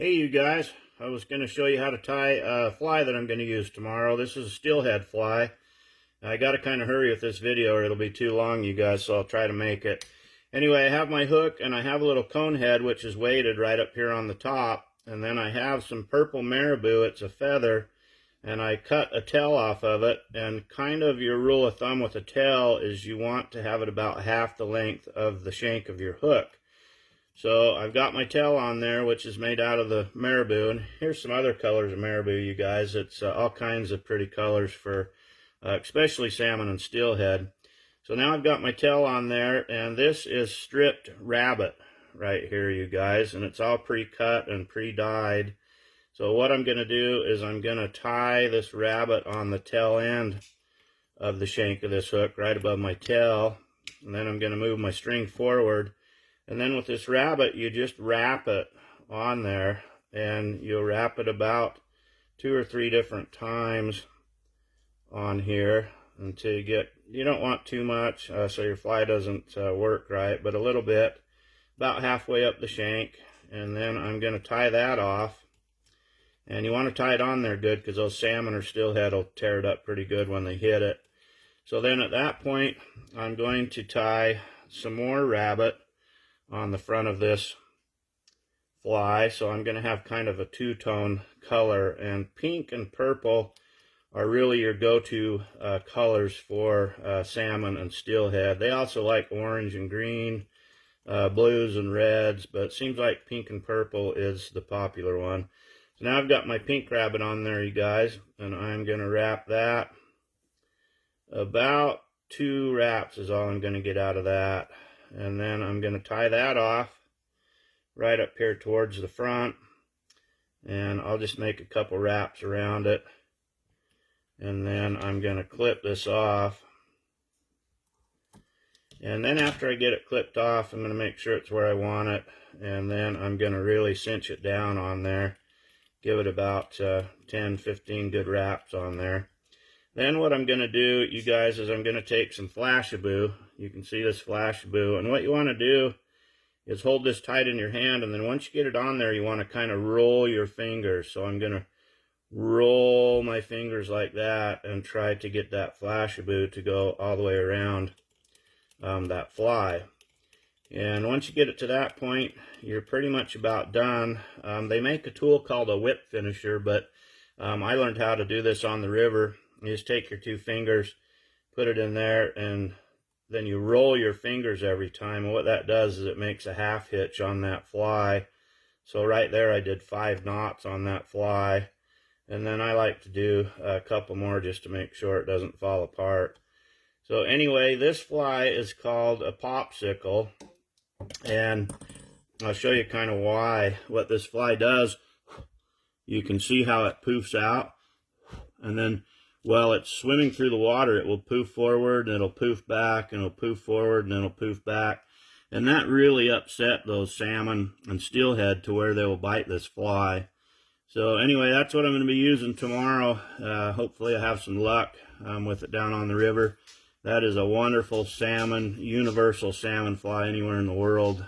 Hey you guys, I was going to show you how to tie a fly that I'm going to use tomorrow. This is a steelhead fly. I got to kind of hurry with this video or it'll be too long, you guys, so I'll try to make it. Anyway, I have my hook and I have a little cone head which is weighted right up here on the top. And then I have some purple marabou, it's a feather, and I cut a tail off of it. And kind of your rule of thumb with a tail is you want to have it about half the length of the shank of your hook. So I've got my tail on there, which is made out of the marabou, and here's some other colors of marabou, you guys. It's all kinds of pretty colors for especially salmon and steelhead. So now I've got my tail on there, and this is stripped rabbit right here, you guys, and it's all pre-cut and pre-dyed. So what I'm going to do is I'm going to tie this rabbit on the tail end of the shank of this hook right above my tail, and then I'm going to move my string forward. And then with this rabbit, you just wrap it on there, and you'll wrap it about 2 or 3 different times on here until you don't want too much so your fly doesn't work right, but a little bit, about halfway up the shank. And then I'm going to tie that off. And you want to tie it on there good because those salmon or steelhead will tear it up pretty good when they hit it. So then at that point, I'm going to tie some more rabbit on the front of this fly. So I'm going to have kind of a two-tone color, and pink and purple are really your go-to colors for salmon and steelhead. They also like orange and green, blues and reds, but it seems like pink and purple is the popular one. So now I've got my pink rabbit on there, you guys, and I'm going to wrap that. About 2 wraps is all I'm going to get out of that. And then I'm going to tie that off right up here towards the front, and I'll just make a couple wraps around it, and then I'm going to clip this off. And then after I get it clipped off, I'm going to make sure it's where I want it, and then I'm going to really cinch it down on there, give it about 10-15 good wraps on there. Then what I'm going to do, you guys, is I'm going to take some Flashabou. You can see this Flashabou. And what you want to do is hold this tight in your hand. And then once you get it on there, you want to kind of roll your fingers. So I'm going to roll my fingers like that and try to get that Flashabou to go all the way around that fly. And once you get it to that point, you're pretty much about done. They make a tool called a whip finisher, but I learned how to do this on the river. You just take your 2 fingers, put it in there, and then you roll your fingers every time. And what that does is it makes a half hitch on that fly. So right there I did 5 knots on that fly. And then I like to do a couple more just to make sure it doesn't fall apart. So anyway, this fly is called a popsicle. And I'll show you kind of why. What this fly does, you can see how it poofs out. And then while it's swimming through the water, it will poof forward, and it'll poof back, and it'll poof forward, and it'll poof back. And that really upset those salmon and steelhead to where they will bite this fly. So anyway, that's what I'm going to be using tomorrow. Hopefully I have some luck with it down on the river. That is a wonderful salmon, universal salmon fly anywhere in the world.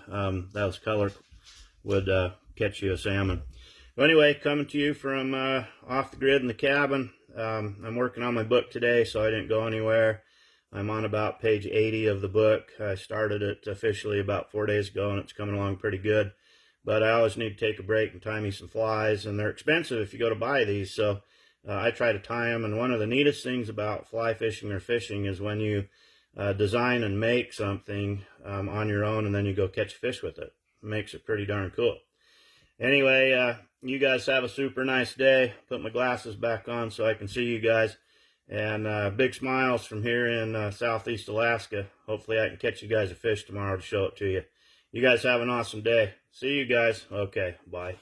Those color would catch you a salmon. Well, anyway, coming to you from off the grid in the cabin. I'm working on my book today, so I didn't go anywhere. I'm on about page 80 of the book. I started it officially about 4 days ago, and it's coming along pretty good. But I always need to take a break and tie me some flies, and they're expensive if you go to buy these, so I try to tie them. And one of the neatest things about fly fishing or fishing is when you design and make something on your own, and then you go catch fish with it. It makes it pretty darn cool. Anyway, you guys have a super nice day. Put my glasses back on so I can see you guys. And big smiles from here in Southeast Alaska. Hopefully I can catch you guys a fish tomorrow to show it to you. You guys have an awesome day. See you guys. Okay, bye.